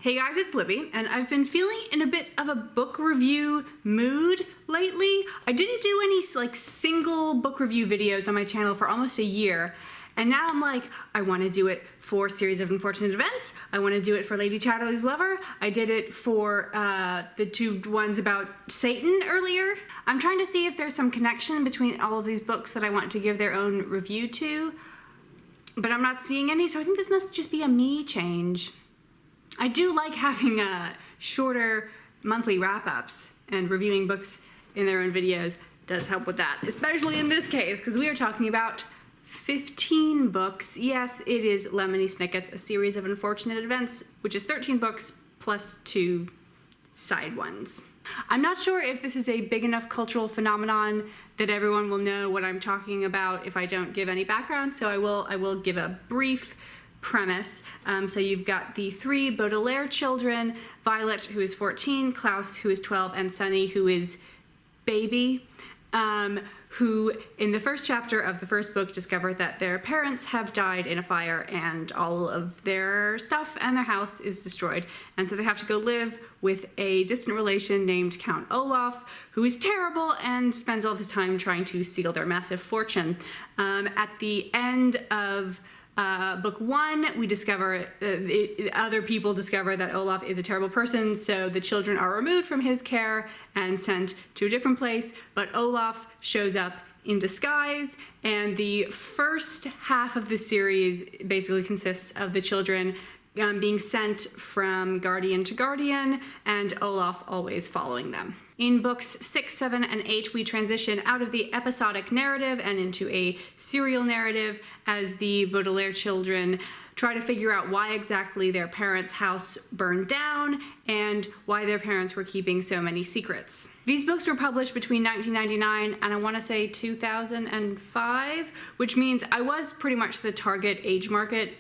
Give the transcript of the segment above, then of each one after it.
Hey guys, it's Libby, and I've been feeling in a bit of a book review mood lately. I didn't do any single book review videos on my channel for almost a year, and now I'm like, I want to do it for Series of Unfortunate Events. I want to do it for Lady Chatterley's Lover. I did it for the two ones about Satan earlier. I'm trying to see if there's some connection between all of these books that I want to give their own review to, but I'm not seeing any, so I think this must just be a me change. I do like having shorter monthly wrap-ups, and reviewing books in their own videos does help with that, especially in this case, because we are talking about 15 books. Yes, it is Lemony Snicket's A Series of Unfortunate Events, which is 13 books plus 2 side ones. I'm not sure if this is a big enough cultural phenomenon that everyone will know what I'm talking about if I don't give any background, so I will give a brief premise. So you've got the 3 Baudelaire children, Violet, who is 14, Klaus, who is 12, and Sunny, who is baby, who in the first chapter of the first book discover that their parents have died in a fire and all of their stuff and their house is destroyed. And so they have to go live with a distant relation named Count Olaf, who is terrible and spends all of his time trying to steal their massive fortune. At the end of book 1, we discover, other people discover that Olaf is a terrible person, so the children are removed from his care and sent to a different place, but Olaf shows up in disguise, and the first half of the series basically consists of the children being sent from guardian to guardian, and Olaf always following them. In books 6, 7, and 8, we transition out of the episodic narrative and into a serial narrative as the Baudelaire children try to figure out why exactly their parents' house burned down and why their parents were keeping so many secrets. These books were published between 1999 and I want to say 2005, which means I was pretty much the target age market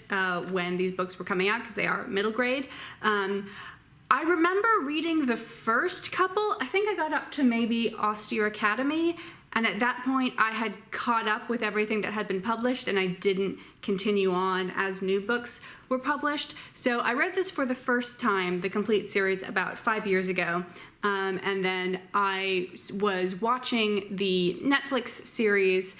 when these books were coming out because they are middle grade. I remember reading the first couple. I think I got up to maybe Austere Academy, and at that point I had caught up with everything that had been published and I didn't continue on as new books were published. So I read this for the first time, the complete series, about 5 years ago. And then I was watching the Netflix series,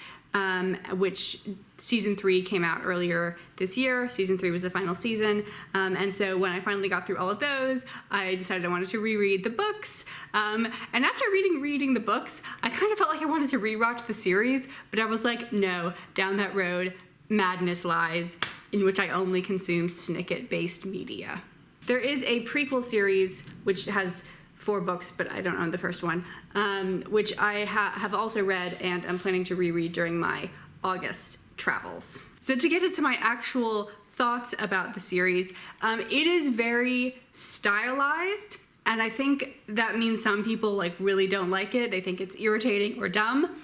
which season 3 came out earlier this year. Season 3 was the final season. And so when I finally got through all of those, I decided I wanted to reread the books. And after reading the books, I kind of felt like I wanted to rewatch the series, but I was like, no, down that road, madness lies, in which I only consumed Snicket-based media. There is a prequel series, which has 4 books, but I don't own the first one, which I have also read and I'm planning to reread during my August travels. So to get into my actual thoughts about the series, it is very stylized, and I think that means some people really don't like it. They think it's irritating or dumb.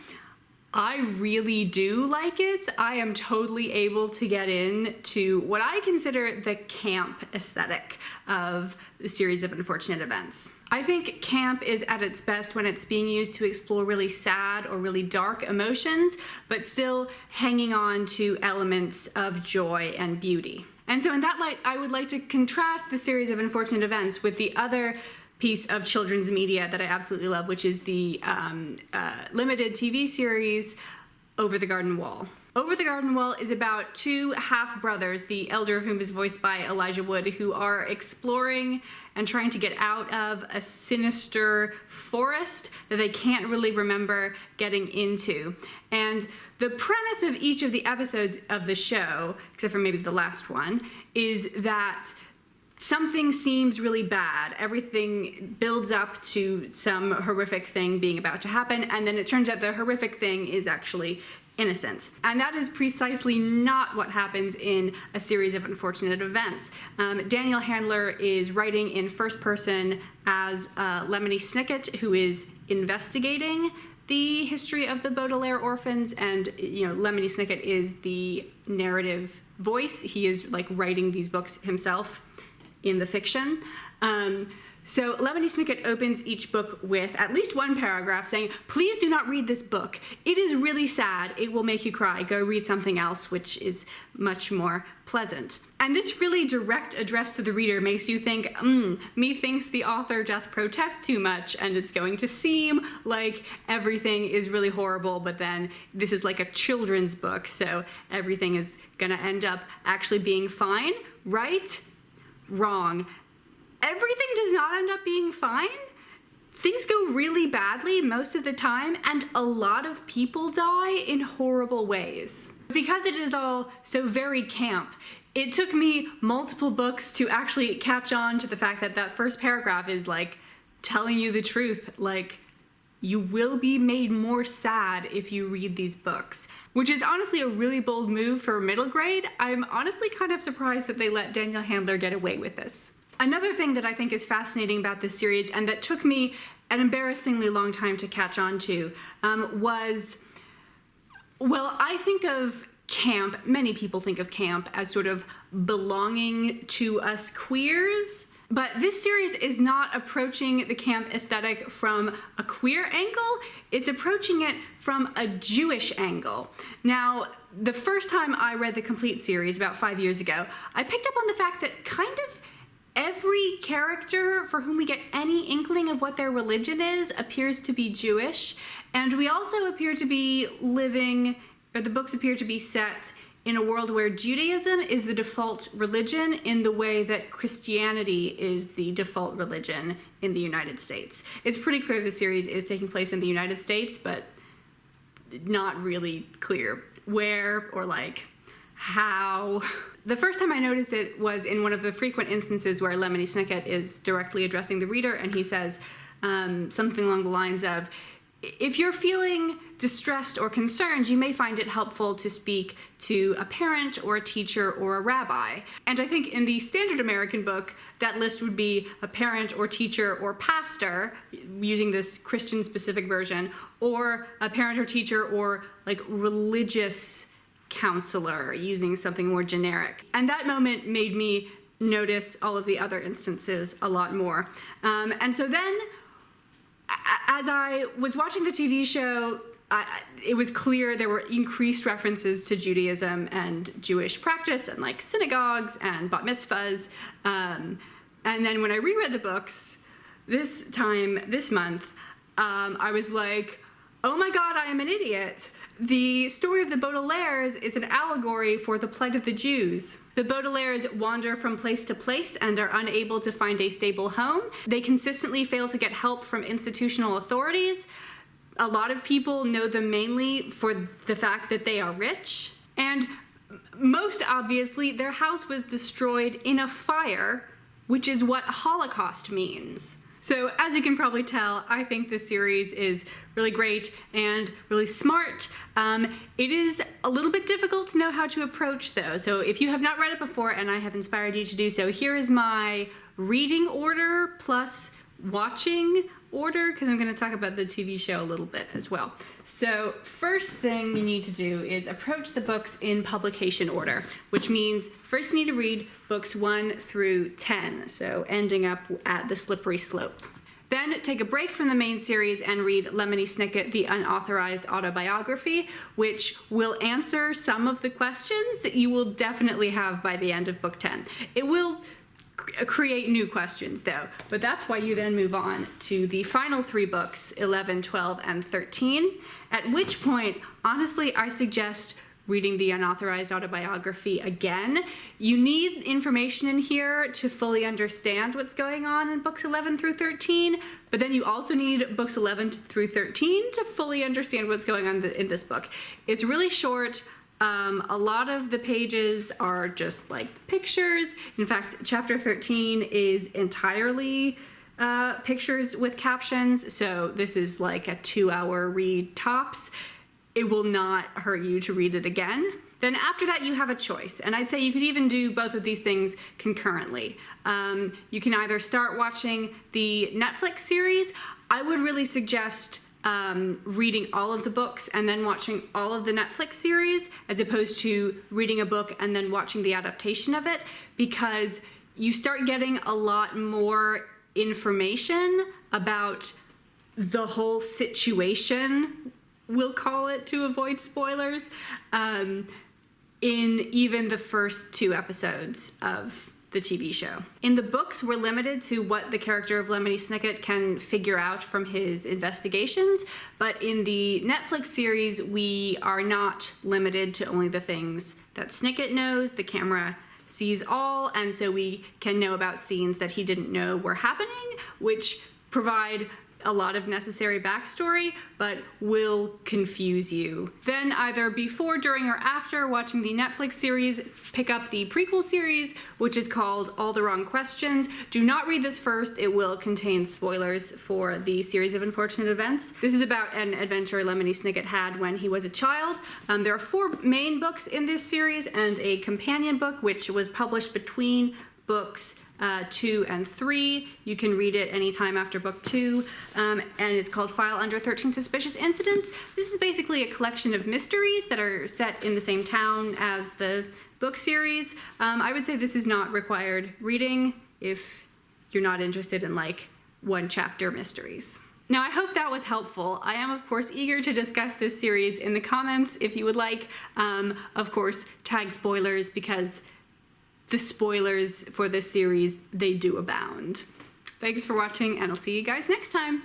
I really do like it. I am totally able to get into what I consider the camp aesthetic of the Series of Unfortunate Events. I think camp is at its best when it's being used to explore really sad or really dark emotions, but still hanging on to elements of joy and beauty. And so in that light, I would like to contrast the Series of Unfortunate Events with the other piece of children's media that I absolutely love, which is the limited TV series Over the Garden Wall. Over the Garden Wall is about 2 half-brothers, the elder of whom is voiced by Elijah Wood, who are exploring and trying to get out of a sinister forest that they can't really remember getting into. And the premise of each of the episodes of the show, except for maybe the last one, is that something seems really bad. Everything builds up to some horrific thing being about to happen, and then it turns out the horrific thing is actually innocent. And that is precisely not what happens in A Series of Unfortunate Events. Daniel Handler is writing in first person as Lemony Snicket, who is investigating the history of the Baudelaire orphans, and Lemony Snicket is the narrative voice. He is writing these books himself. in the fiction. So Lemony Snicket opens each book with at least one paragraph saying, please do not read this book. It is really sad. It will make you cry. Go read something else, which is much more pleasant. And this really direct address to the reader makes you think, methinks the author doth protest too much, and it's going to seem like everything is really horrible, but then this is like a children's book, so everything is gonna end up actually being fine, right? Wrong. Everything does not end up being fine. Things go really badly most of the time, and a lot of people die in horrible ways. Because it is all so very camp, it took me multiple books to actually catch on to the fact that that first paragraph is like telling you the truth, like you will be made more sad if you read these books, which is honestly a really bold move for middle grade. I'm honestly kind of surprised that they let Daniel Handler get away with this. Another thing that I think is fascinating about this series, and that took me an embarrassingly long time to catch on to, was, well, I think of camp, many people think of camp as sort of belonging to us queers, but this series is not approaching the camp aesthetic from a queer angle, it's approaching it from a Jewish angle. Now, the first time I read the complete series, about 5 years ago, I picked up on the fact that kind of every character for whom we get any inkling of what their religion is appears to be Jewish, and we also appear to be living, or the books appear to be set in a world where Judaism is the default religion in the way that Christianity is the default religion in the United States. It's pretty clear the series is taking place in the United States, but not really clear where or like how. The first time I noticed it was in one of the frequent instances where Lemony Snicket is directly addressing the reader, and he says something along the lines of, if you're feeling distressed or concerned, you may find it helpful to speak to a parent or a teacher or a rabbi. And I think in the standard American book, that list would be a parent or teacher or pastor, using this Christian-specific version, or a parent or teacher or like religious counselor, using something more generic. And that moment made me notice all of the other instances a lot more. And so then, as I was watching the TV show, it was clear there were increased references to Judaism and Jewish practice and like synagogues and bat mitzvahs. And then when I reread the books this month, I was like, oh my God, I am an idiot. The story of the Baudelaires is an allegory for the plight of the Jews. The Baudelaires wander from place to place and are unable to find a stable home. They consistently fail to get help from institutional authorities. A lot of people know them mainly for the fact that they are rich. And most obviously, their house was destroyed in a fire, which is what Holocaust means. So as you can probably tell, I think this series is really great and really smart. It is a little bit difficult to know how to approach though. So if you have not read it before and I have inspired you to do so, here is my reading order plus watching order, because I'm going to talk about the TV show a little bit as well. So first thing you need to do is approach the books in publication order, which means first you need to read books 1 through 10, so ending up at the slippery slope. Then take a break from the main series and read Lemony Snicket, The Unauthorized Autobiography, which will answer some of the questions that you will definitely have by the end of book 10. It will create new questions though, but that's why you then move on to the final 3 books, 11, 12, and 13, at which point, honestly, I suggest reading The Unauthorized Autobiography again. You need information in here to fully understand what's going on in books 11 through 13, but then you also need books 11 through 13 to fully understand what's going on in this book. It's really short. A lot of the pages are just like pictures. In fact, chapter 13 is entirely pictures with captions, so this is like a 2-hour read tops. It will not hurt you to read it again. Then after that you have a choice, and I'd say you could even do both of these things concurrently. You can either start watching the Netflix series. I would really suggest reading all of the books and then watching all of the Netflix series, as opposed to reading a book and then watching the adaptation of it, because you start getting a lot more information about the whole situation, we'll call it to avoid spoilers, in even the first 2 episodes of the TV show. In the books, we're limited to what the character of Lemony Snicket can figure out from his investigations, but in the Netflix series, we are not limited to only the things that Snicket knows. The camera sees all, and so we can know about scenes that he didn't know were happening, which provide a lot of necessary backstory, but will confuse you. Then either before, during, or after watching the Netflix series, pick up the prequel series, which is called All the Wrong Questions. Do not read this first. It will contain spoilers for the series of unfortunate events. This is about an adventure Lemony Snicket had when he was a child. There are 4 main books in this series and a companion book, which was published between books 2 and 3. You can read it anytime after book 2, and it's called File Under 13 Suspicious Incidents. This is basically a collection of mysteries that are set in the same town as the book series. I would say this is not required reading if you're not interested in like 1-chapter mysteries. Now, I hope that was helpful. I am, of course, eager to discuss this series in the comments if you would like. Of course, tag spoilers, because the spoilers for this series, they do abound. Thanks for watching, and I'll see you guys next time.